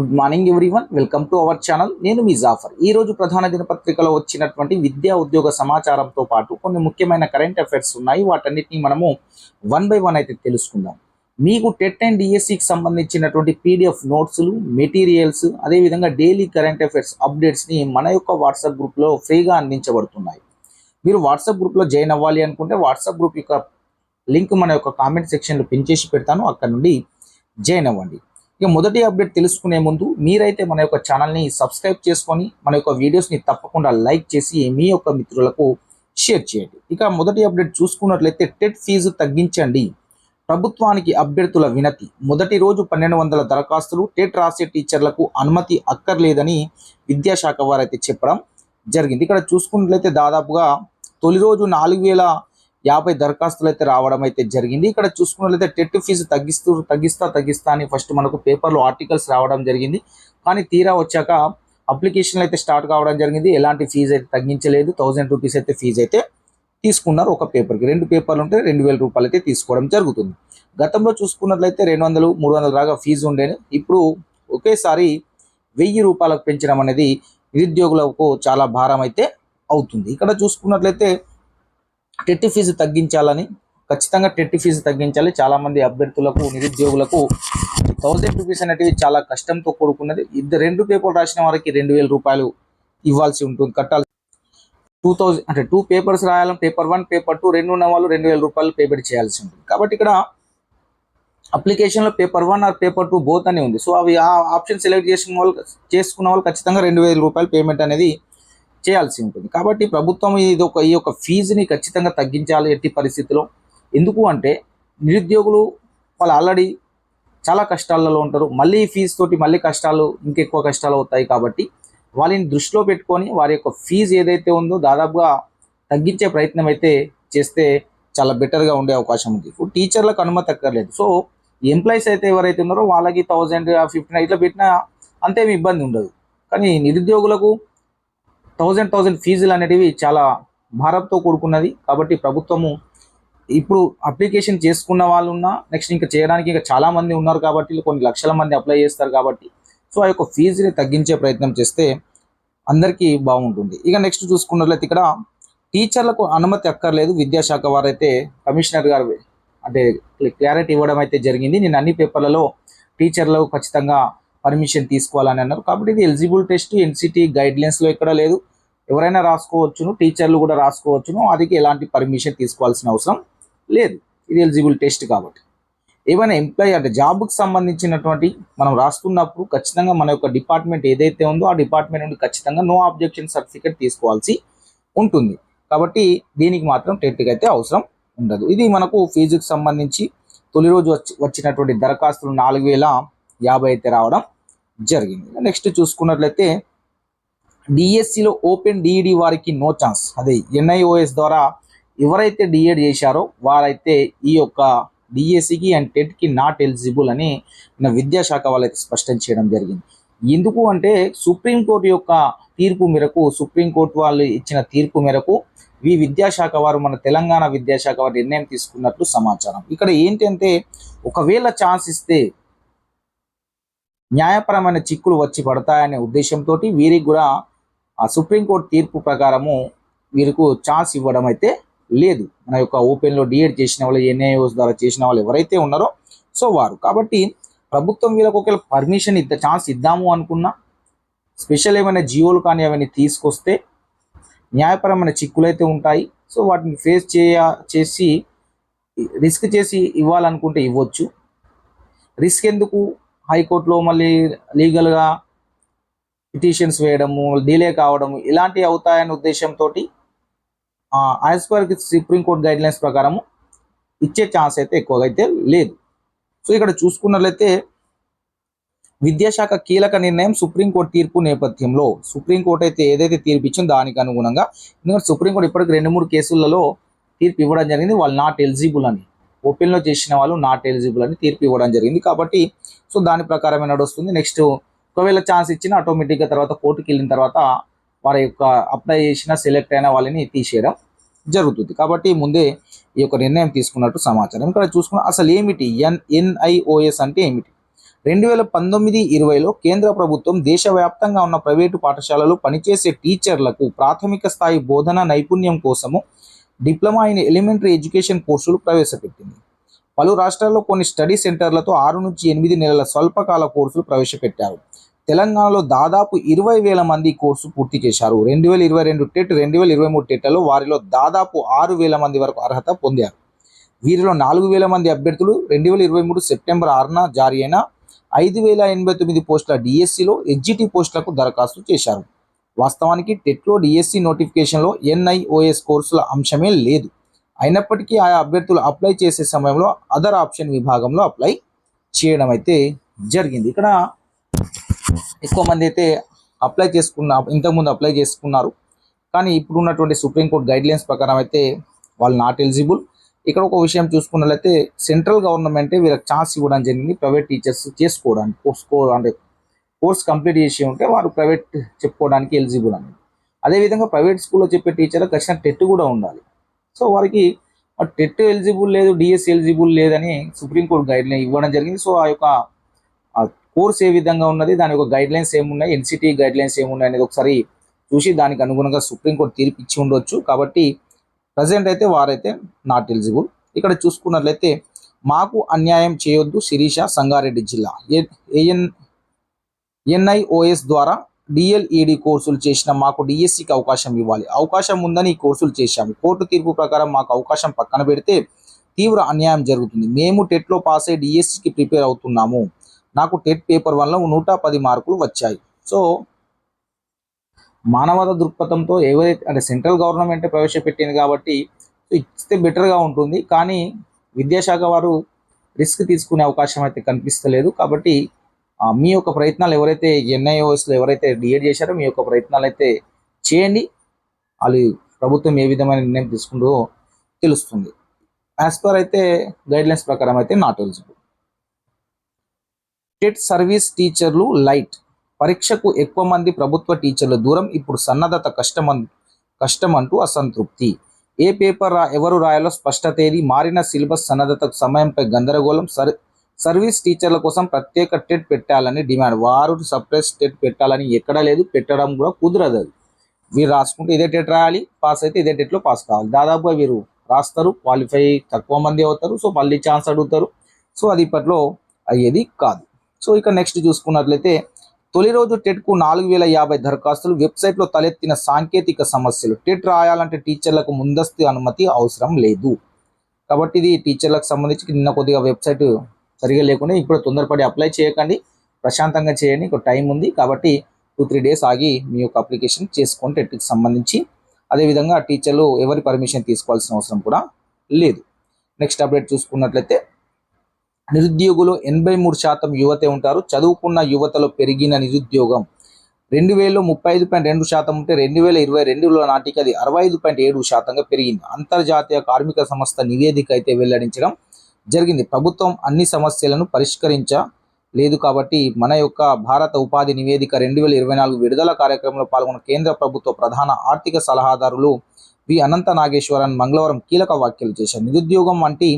Good morning everyone, welcome to our channel. నేను మీ జాఫర్. ఈ రోజు ప్రధాన దినపత్రికలో వచ్చినటువంటి విద్యా ఉద్యోగ సమాచారంతో పాటు కొన్ని ముఖ్యమైన కరెంట్ అఫైర్స్ ఉన్నాయి. వాటన్నిటిని మనము వన్ బై వన్ అయితే తెలుసుకుందాం. మీకు టెట్ అండ్ డిఎస్సికి సంబంధించినటువంటి పీడిఎఫ్ నోట్స్లు, మెటీరియల్స్, అదేవిధంగా డైలీ కరెంట్ అఫైర్స్ అప్డేట్స్ని మన యొక్క వాట్సాప్ గ్రూప్లో ఫ్రీగా అందించబడుతున్నాయి. మీరు వాట్సాప్ గ్రూప్లో జాయిన్ అవ్వాలి అనుకుంటే వాట్సాప్ గ్రూప్ యొక్క లింక్ మన యొక్క కామెంట్ సెక్షన్లో పిన్ చేసి పెడతాను, అక్కడ నుండి జాయిన్ అవ్వండి. ఇక మొదటి అప్డేట్ తెలుసుకునే ముందు మీరైతే మన యొక్క ఛానల్ని సబ్స్క్రైబ్ చేసుకొని మన యొక్క వీడియోస్ని తప్పకుండా లైక్ చేసి మీ యొక్క మిత్రులకు షేర్ చేయండి. ఇక మొదటి అప్డేట్ చూసుకున్నట్లయితే టెట్ ఫీజు తగ్గించండి, ప్రభుత్వానికి అభ్యర్థుల వినతి. మొదటి రోజు 1200 దరఖాస్తులు, టెట్ రాసే టీచర్లకు అనుమతి అక్కర్లేదని విద్యాశాఖ వారైతే చెప్పడం జరిగింది. ఇక్కడ చూసుకున్నట్లయితే దాదాపుగా తొలి రోజు 4050 దరఖాస్తులు అయితే రావడం అయితే జరిగింది. ఇక్కడ చూసుకున్నట్లయితే టెట్ ఫీజు తగ్గిస్తా అని ఫస్ట్ మనకు పేపర్లో ఆర్టికల్స్ రావడం జరిగింది. కానీ తీరా వచ్చాక అప్లికేషన్లు అయితే స్టార్ట్ కావడం జరిగింది. ఎలాంటి ఫీజు అయితే తగ్గించలేదు. 1000 రూపీస్ అయితే ఫీజు అయితే తీసుకున్నారు ఒక పేపర్కి. 2 పేపర్లు ఉంటే 2000 రూపాయలు అయితే తీసుకోవడం జరుగుతుంది. గతంలో చూసుకున్నట్లయితే 200, 300 దాకా ఫీజు ఉండేది. ఇప్పుడు ఒకేసారి 1000 రూపాయలకు పెంచడం అనేది నిరుద్యోగులకు చాలా భారం అయితే అవుతుంది. ఇక్కడ చూసుకున్నట్లయితే టెట్ ఫీజు తగ్గించాలని, ఖచ్చితంగా టెట్ ఫీజు తగ్గించాలి. చాలామంది అభ్యర్థులకు, నిరుద్యోగులకు 1000 రూపీస్ అనేటివి చాలా కష్టంతో కూడుకున్నది. 2 పేపర్లు రాసిన వారికి 2000 రూపాయలు ఇవ్వాల్సి ఉంటుంది, కట్టాలి. 2000 అంటే 2 పేపర్స్ రాయాలని, పేపర్ 1, పేపర్ 2 రెండు ఉన్న వాళ్ళు 2000 రూపాయలు పేమెంట్ చేయాల్సి ఉంటుంది. కాబట్టి ఇక్కడ అప్లికేషన్లో పేపర్ 1 ఆర్ పేపర్ 2 బోత్ అని ఉంది. సో అవి ఆ ఆప్షన్ సెలెక్ట్ చేసుకున్న వాళ్ళు ఖచ్చితంగా 2000 రూపాయలు పేమెంట్ అనేది చేయాల్సి ఉంటుంది. కాబట్టి ప్రభుత్వం ఈ యొక్క ఫీజుని ఖచ్చితంగా తగ్గించాలి ఎట్టి పరిస్థితిలో. ఎందుకు అంటే నిరుద్యోగులు వాళ్ళు ఆల్రెడీ చాలా కష్టాలలో ఉంటారు. మళ్ళీ ఈ ఫీజు తోటి మళ్ళీ కష్టాలు, ఇంకెక్కువ కష్టాలు అవుతాయి. కాబట్టి వాళ్ళని దృష్టిలో పెట్టుకొని వారి యొక్క ఫీజు ఏదైతే ఉందో దాదాపుగా తగ్గించే ప్రయత్నం అయితే చేస్తే చాలా బెటర్గా ఉండే అవకాశం ఉంది. ఇప్పుడు టీచర్లకు అనుమతి అక్కర్లేదు. సో ఎంప్లాయీస్ అయితే ఎవరైతే ఉన్నారో వాళ్ళకి 1000, 15 ఇట్లా పెట్టినా అంతేమి ఇబ్బంది ఉండదు. కానీ నిరుద్యోగులకు 1000 ఫీజులు అనేటివి చాలా భారంతో కూడుకున్నది. కాబట్టి ప్రభుత్వము ఇప్పుడు అప్లికేషన్ చేసుకున్న వాళ్ళు ఉన్నా, నెక్స్ట్ ఇంకా చేయడానికి ఇంకా చాలామంది ఉన్నారు. కాబట్టి కొన్ని లక్షల మంది అప్లై చేస్తారు. కాబట్టి సో ఆ యొక్క ఫీజుని తగ్గించే ప్రయత్నం చేస్తే అందరికీ బాగుంటుంది. ఇక నెక్స్ట్ చూసుకున్నట్లయితే ఇక్కడ టీచర్లకు అనుమతి అక్కర్లేదు, విద్యాశాఖ వారైతే కమిషనర్ గారు అంటే క్లారిటీ ఇవ్వడం అయితే జరిగింది. నేను అన్ని పేపర్లలో టీచర్లకు ఖచ్చితంగా పర్మిషన్ తీసుకోవాలని అన్నారు. కాబట్టి ఇది ఎలిజిబుల్ టెస్ట్ ఎన్సిటి గైడ్లైన్స్లో ఎక్కడ లేదు, ఎవరైనా రాసుకోవచ్చును, టీచర్లు కూడా రాసుకోవచ్చును. అది ఎలాంటి పర్మిషన్ తీసుకోవాల్సిన అవసరం లేదు. ఇది ఎలిజిబుల్ టెస్ట్ కాబట్టి ఏమైనా ఎంప్లాయీ అంటే జాబ్కి సంబంధించినటువంటి మనం రాస్తున్నప్పుడు ఖచ్చితంగా మన యొక్క డిపార్ట్మెంట్ ఏదైతే ఉందో ఆ డిపార్ట్మెంట్ నుండి ఖచ్చితంగా నో అబ్జెక్షన్ సర్టిఫికేట్ తీసుకోవాల్సి ఉంటుంది. కాబట్టి దీనికి మాత్రం టెట్కి అయితే అవసరం ఉండదు. ఇది మనకు ఫీజుకి సంబంధించి తొలి రోజు వచ్చినటువంటి దరఖాస్తులు 4050 అయితే రావడం జరిగింది. నెక్స్ట్ చూసుకున్నట్లయితే డిఎస్సిలో ఓపెన్ డిఈడి వారికి నో ఛాన్స్. అదే ఎన్ఐఓఎస్ ద్వారా ఎవరైతే డిఎడ్ చేశారో వారైతే ఈ యొక్క డిఎస్సికి అండ్ టెట్కి నాట్ ఎలిజిబుల్ అని విద్యాశాఖ వాళ్ళైతే స్పష్టం చేయడం జరిగింది. ఎందుకు అంటే సుప్రీంకోర్టు యొక్క తీర్పు మేరకు, సుప్రీంకోర్టు వాళ్ళు ఇచ్చిన తీర్పు మేరకు ఈ విద్యాశాఖ వారు, మన తెలంగాణ విద్యాశాఖ వారు నిర్ణయం తీసుకున్నట్లు సమాచారం. ఇక్కడ ఏంటంటే ఒకవేళ ఛాన్స్ ఇస్తే న్యాయపరమైన చిక్కులు వచ్చి పడతాయనే ఉద్దేశంతో వీరికి కూడా ఆ సుప్రీంకోర్టు తీర్పు ప్రకారము వీరికి ఛాన్స్ ఇవ్వడం అయితే లేదు. మన యొక్క ఓపెన్లో డిఎడ్ చేసిన వాళ్ళు, ఎన్ఐఓస్ ద్వారా చేసిన వాళ్ళు ఎవరైతే ఉన్నారో సో వారు. కాబట్టి ప్రభుత్వం వీళ్ళకి ఒకవేళ పర్మిషన్ ఛాన్స్ ఇద్దాము అనుకున్నా, స్పెషల్ ఏమైనా జియోలు కానీ అవన్నీ తీసుకొస్తే న్యాయపరమైన చిక్కులు అయితే ఉంటాయి. సో వాటిని ఫేస్ చేసి రిస్క్ చేసి ఇవ్వాలనుకుంటే ఇవ్వచ్చు. రిస్క్ ఎందుకు, హైకోర్టులో మళ్ళీ లీగల్గా పిటిషన్స్ వేయడము, డిలే కావడము ఇలాంటివి అవుతాయనే ఉద్దేశంతో యాజ్ పర్ సుప్రీంకోర్టు గైడ్లైన్స్ ప్రకారము ఇచ్చే ఛాన్స్ అయితే ఎక్కువగా అయితే లేదు. సో ఇక్కడ చూసుకున్నట్లయితే విద్యాశాఖ కీలక నిర్ణయం సుప్రీంకోర్టు తీర్పు నేపథ్యంలో, సుప్రీంకోర్టు అయితే ఏదైతే తీర్పు ఇచ్చిందో దానికి అనుగుణంగా, ఎందుకంటే సుప్రీంకోర్టు ఇప్పటికి 2-3 కేసులలో తీర్పు ఇవ్వడం జరిగింది. వాళ్ళు నాట్ ఎలిజిబుల్ అని, ఓపెన్లో చేసిన వాళ్ళు నాట్ ఎలిజిబుల్ అని తీర్పు ఇవ్వడం జరిగింది. కాబట్టి సో దాని ప్రకారమే నడుస్తుంది. నెక్స్ట్ ఒకవేళ ఛాన్స్ ఇచ్చినా ఆటోమేటిక్గా తర్వాత కోర్టుకి వెళ్ళిన తర్వాత వారి యొక్క అప్లై చేసిన సెలెక్ట్ అయిన వాళ్ళని తీసేయడం జరుగుతుంది. కాబట్టి ముందే ఈ యొక్క నిర్ణయం తీసుకున్నట్టు సమాచారం. ఇక్కడ చూసుకున్న అసలు ఏమిటి ఎన్ఐఓఎస్ అంటే ఏమిటి? 2019-20లో కేంద్ర ప్రభుత్వం దేశవ్యాప్తంగా ఉన్న ప్రైవేటు పాఠశాలలు పనిచేసే టీచర్లకు ప్రాథమిక స్థాయి బోధన నైపుణ్యం కోసము డిప్లొమా ఇన్ ఎలిమెంటరీ ఎడ్యుకేషన్ కోర్సులు ప్రవేశపెట్టింది. పలు రాష్ట్రాల్లో కొన్ని స్టడీ సెంటర్లతో 6 నుంచి 8 నెలల స్వల్పకాల కోర్సులు ప్రవేశపెట్టారు. తెలంగాణలో దాదాపు 20,000 మంది కోర్సు పూర్తి చేశారు. 2022 టెట్, 2023 టెట్లలో వారిలో దాదాపు 6,000 మంది వరకు అర్హత పొందారు. వీరిలో 4,000 మంది అభ్యర్థులు 2023 సెప్టెంబర్ 6న జారీ అయిన 5,089 పోస్టుల డిఎస్సిలో ఎగ్జిటి పోస్టులకు దరఖాస్తు చేశారు. వాస్తవానికి టెట్లో డిఎస్సి నోటిఫికేషన్లో ఎన్ఐఓఎస్ కోర్సుల అంశమే లేదు. అయినప్పటికీ ఆయా అభ్యర్థులు అప్లై చేసే సమయంలో అదర్ ఆప్షన్ విభాగంలో అప్లై చేయడం అయితే జరిగింది. ఇక్కడ ఎక్కువ మంది అయితే ఇంతకుముందు అప్లై చేసుకున్నారు. కానీ ఇప్పుడు ఉన్నటువంటి సుప్రీంకోర్టు గైడ్లైన్స్ ప్రకారం అయితే వాళ్ళు నాట్ ఎలిజిబుల్. ఇక్కడ ఒక విషయం చూసుకున్నట్లయితే సెంట్రల్ గవర్నమెంటే వీళ్ళకి ఛాన్స్ ఇవ్వడం జరిగింది ప్రైవేట్ టీచర్స్ చేసుకోవడానికి. కోర్స్ కంప్లీట్ చేసి ఉంటే వారు ప్రైవేట్ చెప్పుకోవడానికి ఎలిజిబుల్ అనేది. అదేవిధంగా ప్రైవేట్ స్కూల్లో చెప్పే టీచర్ ఖచ్చితంగా టెట్ కూడా ఉండాలి. సో వారికి టెట్ ఎలిజిబుల్ లేదు, డిఎస్సి ఎలిజిబుల్ లేదని సుప్రీంకోర్టు గైడ్లైన్ ఇవ్వడం జరిగింది. సో ఆ యొక్క కోర్స్ ఏ విధంగా ఉన్నది, దాని యొక్క గైడ్లైన్స్ ఏమున్నాయి, ఎన్సిటి గైడ్లైన్స్ ఏమున్నాయి అనేది ఒకసారి చూసి దానికి అనుగుణంగా సుప్రీంకోర్టు తీర్పు ఇచ్చి ఉండొచ్చు. కాబట్టి ప్రజెంట్ అయితే వారైతే నాట్ ఎలిజిబుల్. ఇక్కడ చూసుకున్నట్లయితే మాకు అన్యాయం చేయొద్దు శిరీష, సంగారెడ్డి జిల్లా. ఎన్ఐఓఎస్ ద్వారా డిఎల్ఈడి కోర్సులు చేసిన మాకు డిఎస్సికి అవకాశం ఇవ్వాలి. అవకాశం ఉందని ఈ కోర్సులు చేశాము. కోర్టు తీర్పు ప్రకారం మాకు అవకాశం పక్కన పెడితే తీవ్ర అన్యాయం జరుగుతుంది. మేము టెట్లో పాస్ అయ్యి డిఎస్సికి ప్రిపేర్ అవుతున్నాము. నాకు టెట్ పేపర్ 1లో 110 మార్కులు వచ్చాయి. సో మానవతా దృక్పథంతో ఎవరైతే అంటే సెంట్రల్ గవర్నమెంట్ ప్రవేశపెట్టింది కాబట్టి ఇస్తే బెటర్గా ఉంటుంది. కానీ విద్యాశాఖ వారు రిస్క్ తీసుకునే అవకాశం అయితే కనిపిస్తలేదు. కాబట్టి మీ యొక్క ప్రయత్నాలు ఎవరైతే ఎన్ఐఓఎస్లో ఎవరైతే డిఎడ్ చేశారో మీ యొక్క ప్రయత్నాలు అయితే చేయండి. వాళ్ళు ప్రభుత్వం ఏ విధమైన నిర్ణయం తీసుకుందో తెలుస్తుంది. యాజ్ పర్ అయితే గైడ్లైన్స్ ప్రకారం అయితే నాట్ ఎలిజిబుల్. టెట్ సర్వీస్ టీచర్లు లైట్, పరీక్షకు ఎక్కువ మంది ప్రభుత్వ టీచర్ల దూరం, ఇప్పుడు సన్నద్ధత కష్టమంటూ అసంతృప్తి. ఏ పేపర్ ఎవరు రాయాలో స్పష్ట తేదీ, మారిన సిలబస్, సన్నద్ధతకు సమయంపై గందరగోళం. సర్వీస్ టీచర్ల కోసం ప్రత్యేక టెట్ పెట్టాలని డిమాండ్. వారు సపరేట్ టెట్ పెట్టాలని ఎక్కడా లేదు, పెట్టడం కూడా కుదరదు. వీరు రాసుకుంటే ఇదే టెట్ రాయాలి, పాస్ అయితే ఇదే టెట్లో పాస్ కావాలి. దాదాపుగా వీరు రాస్తారు, క్వాలిఫై తక్కువ మంది అవుతారు. సో మళ్ళీ ఛాన్స్ అడుగుతారు. సో అది ఇప్పట్లో అయ్యేది కాదు. సో ఇక నెక్స్ట్ చూసుకున్నట్లయితే తొలి రోజు టెట్కు 4,050 దరఖాస్తులు. వెబ్సైట్లో తలెత్తిన సాంకేతిక సమస్యలు. టెట్ రాయాలంటే టీచర్లకు ముందస్తు అనుమతి అవసరం లేదు. కాబట్టి ఇది టీచర్లకు సంబంధించి నిన్న కొద్దిగా వెబ్సైట్ సరిగా లేకుండా ఇప్పుడు తొందరపడి అప్లై చేయకండి, ప్రశాంతంగా చేయండి. ఇంకో టైం ఉంది కాబట్టి 2-3 డేస్ ఆగి మీ యొక్క అప్లికేషన్ చేసుకోండి టెట్కి సంబంధించి. అదేవిధంగా టీచర్లు ఎవరి పర్మిషన్ తీసుకోవాల్సిన అవసరం కూడా లేదు. నెక్స్ట్ అప్డేట్ చూసుకున్నట్లయితే నిరుద్యోగులు 83% యువతే ఉంటారు. చదువుకున్న యువతలో పెరిగిన నిరుద్యోగం 2000లో 35.2% ఉంటే 2022 నాటికి అది 65.7%గా పెరిగింది. అంతర్జాతీయ కార్మిక సంస్థ నివేదిక అయితే వెల్లడించడం జరిగింది. ప్రభుత్వం అన్ని సమస్యలను పరిష్కరించలేదు కాబట్టి మన యొక్క భారత ఉపాధి నివేదిక 2024 విడుదల కార్యక్రమంలో పాల్గొన్న కేంద్ర ప్రభుత్వ ప్రధాన ఆర్థిక సలహాదారులు వి అనంత నాగేశ్వరన్ మంగళవారం కీలక వ్యాఖ్యలు చేశారు. నిరుద్యోగం వంటి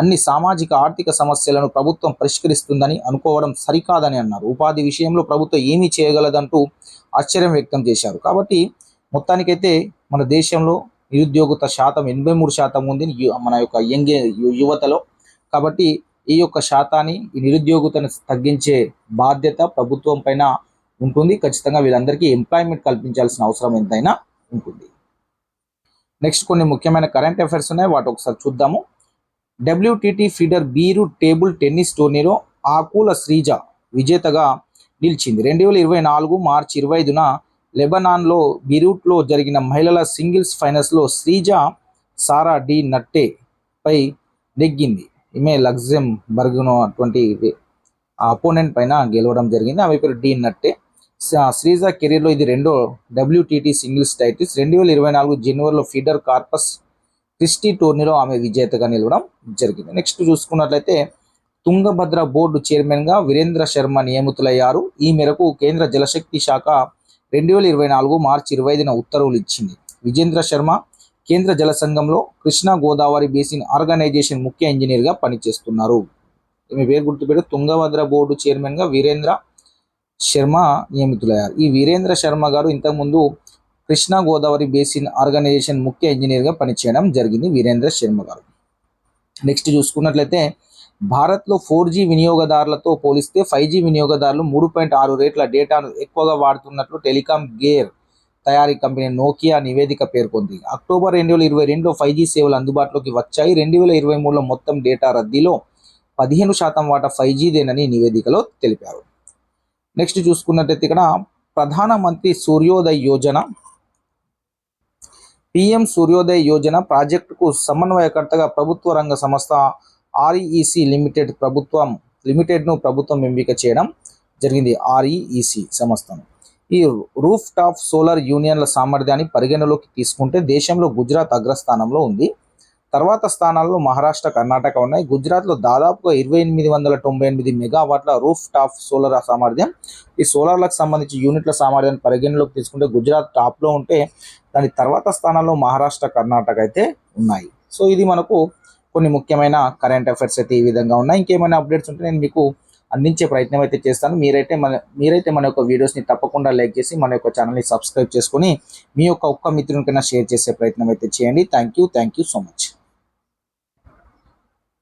అన్ని సామాజిక ఆర్థిక సమస్యలను ప్రభుత్వం పరిష్కరిస్తుందని అనుకోవడం సరికాదని అన్నారు. ఉపాధి విషయంలో ప్రభుత్వం ఏమీ చేయగలదంటూ ఆశ్చర్యం వ్యక్తం చేశారు. కాబట్టి మొత్తానికైతే మన దేశంలో నిరుద్యోగత శాతం 83% ఉంది మన యొక్క యువతలో. కాబట్టి ఈ యొక్క శాతాన్ని, ఈ నిరుద్యోగతను తగ్గించే బాధ్యత ప్రభుత్వం పైన ఉంటుంది. ఖచ్చితంగా వీళ్ళందరికీ ఎంప్లాయ్మెంట్ కల్పించాల్సిన అవసరం ఎంతైనా ఉంటుంది. నెక్స్ట్ కొన్ని ముఖ్యమైన కరెంట్ అఫైర్స్ ఉన్నాయి, వాటి ఒకసారి చూద్దాము. WTT feeder beer table tennis టోర్నీలో ఆకుల శ్రీజ విజేతగా నిలిచింది. 2024 మార్చి 25న లెబనాన్లో బీరూట్లో జరిగిన మహిళల సింగిల్స్ ఫైనల్స్లో శ్రీజ సారా డి నట్టే పై నెగ్గింది. ఈమె లగ్జెంబర్గ్ను అటువంటి అపోనెంట్ పైన గెలవడం జరిగింది. ఆమె పేరు డి నట్టే. శ్రీజ కెరీర్లో ఇది రెండో WTT సింగిల్స్ టైటిల్స్. 2024 జనవరిలో ఫీడర్ కార్పస్ క్రిస్టీ టోర్నీలో ఆమె విజేతగా నిలవడం జరిగింది. నెక్స్ట్ చూసుకున్నట్లయితే తుంగభద్ర బోర్డు చైర్మన్గా వీరేంద్ర శర్మ నియమితులయ్యారు. ఈ మేరకు కేంద్ర జలశక్తి శాఖ 2024 మార్చి 25న ఉత్తర్వులు ఇచ్చింది. విజేంద్ర శర్మ కేంద్ర జల సంఘంలో కృష్ణా గోదావరి బేసిన్ ఆర్గనైజేషన్ ముఖ్య ఇంజనీర్గా పనిచేస్తున్నారు. మీ పేరు గుర్తుపెట్టి తుంగభద్ర బోర్డు చైర్మన్గా వీరేంద్ర శర్మ నియమితులయ్యారు. ఈ వీరేంద్ర శర్మ గారు ఇంతకుముందు కృష్ణా గోదావరి బేసిన్ ఆర్గనైజేషన్ ముఖ్య ఇంజనీర్గా పనిచేయడం జరిగింది వీరేంద్ర శర్మ గారు. నెక్స్ట్ చూసుకున్నట్లయితే భారత్లో 4G వినియోగదారులతో పోలిస్తే 5G వినియోగదారులు 3.6 రేట్ల డేటాను ఎక్కువగా వాడుతున్నట్లు టెలికాం గేర్ తయారీ కంపెనీ నోకియా నివేదిక పేర్కొంది. అక్టోబర్ 2022లో 5G సేవలు అందుబాటులోకి వచ్చాయి. 2023లో మొత్తం డేటా రద్దీలో 15% వాటా 5Gదేనని నివేదికలో తెలిపారు. నెక్స్ట్ చూసుకున్నట్లయితే ఇక్కడ ప్రధానమంత్రి సూర్యోదయ్ యోజన పిఎం సూర్యోదయ్ యోజన ప్రాజెక్టుకు సమన్వయకర్తగా ప్రభుత్వ రంగ సంస్థ REC లిమిటెడ్ను ప్రభుత్వం ఎంపిక చేయడం జరిగింది. REC సంస్థను. ఈ రూఫ్ టాప్ సోలార్ యూనియన్ల సామర్థ్యాన్ని పరిగణలోకి తీసుకుంటే దేశంలో గుజరాత్ అగ్రస్థానంలో ఉంది. తర్వాత స్థానాల్లో మహారాష్ట్ర, కర్ణాటక ఉన్నాయి. గుజరాత్లో దాదాపుగా 2898 మెగావాట్ల రూఫ్ టాప్ సోలార్ సామర్థ్యం. ఈ సోలార్లకు సంబంధించి యూనిట్ల సామర్థ్యాన్ని పరిగణలోకి తీసుకుంటే గుజరాత్ టాప్లో ఉంటే దాని తర్వాత స్థానాల్లో మహారాష్ట్ర, కర్ణాటక అయితే ఉన్నాయి. సో ఇది మనకు కొన్ని ముఖ్యమైన కరెంట్ అఫైర్స్ అయితే ఈ విధంగా ఉన్నాయి. ఇంకేమైనా అప్డేట్స్ ఉంటే నేను మీకు అందించే ప్రయత్నం అయితే చేస్తాను. మీరైతే మన యొక్క వీడియోస్ని తప్పకుండా లైక్ చేసి మన యొక్క ఛానల్ని సబ్స్క్రైబ్ చేసుకొని మీ యొక్క ఒక్క మిత్రునికైనా షేర్ చేసే ప్రయత్నం అయితే చేయండి. Thank you so much.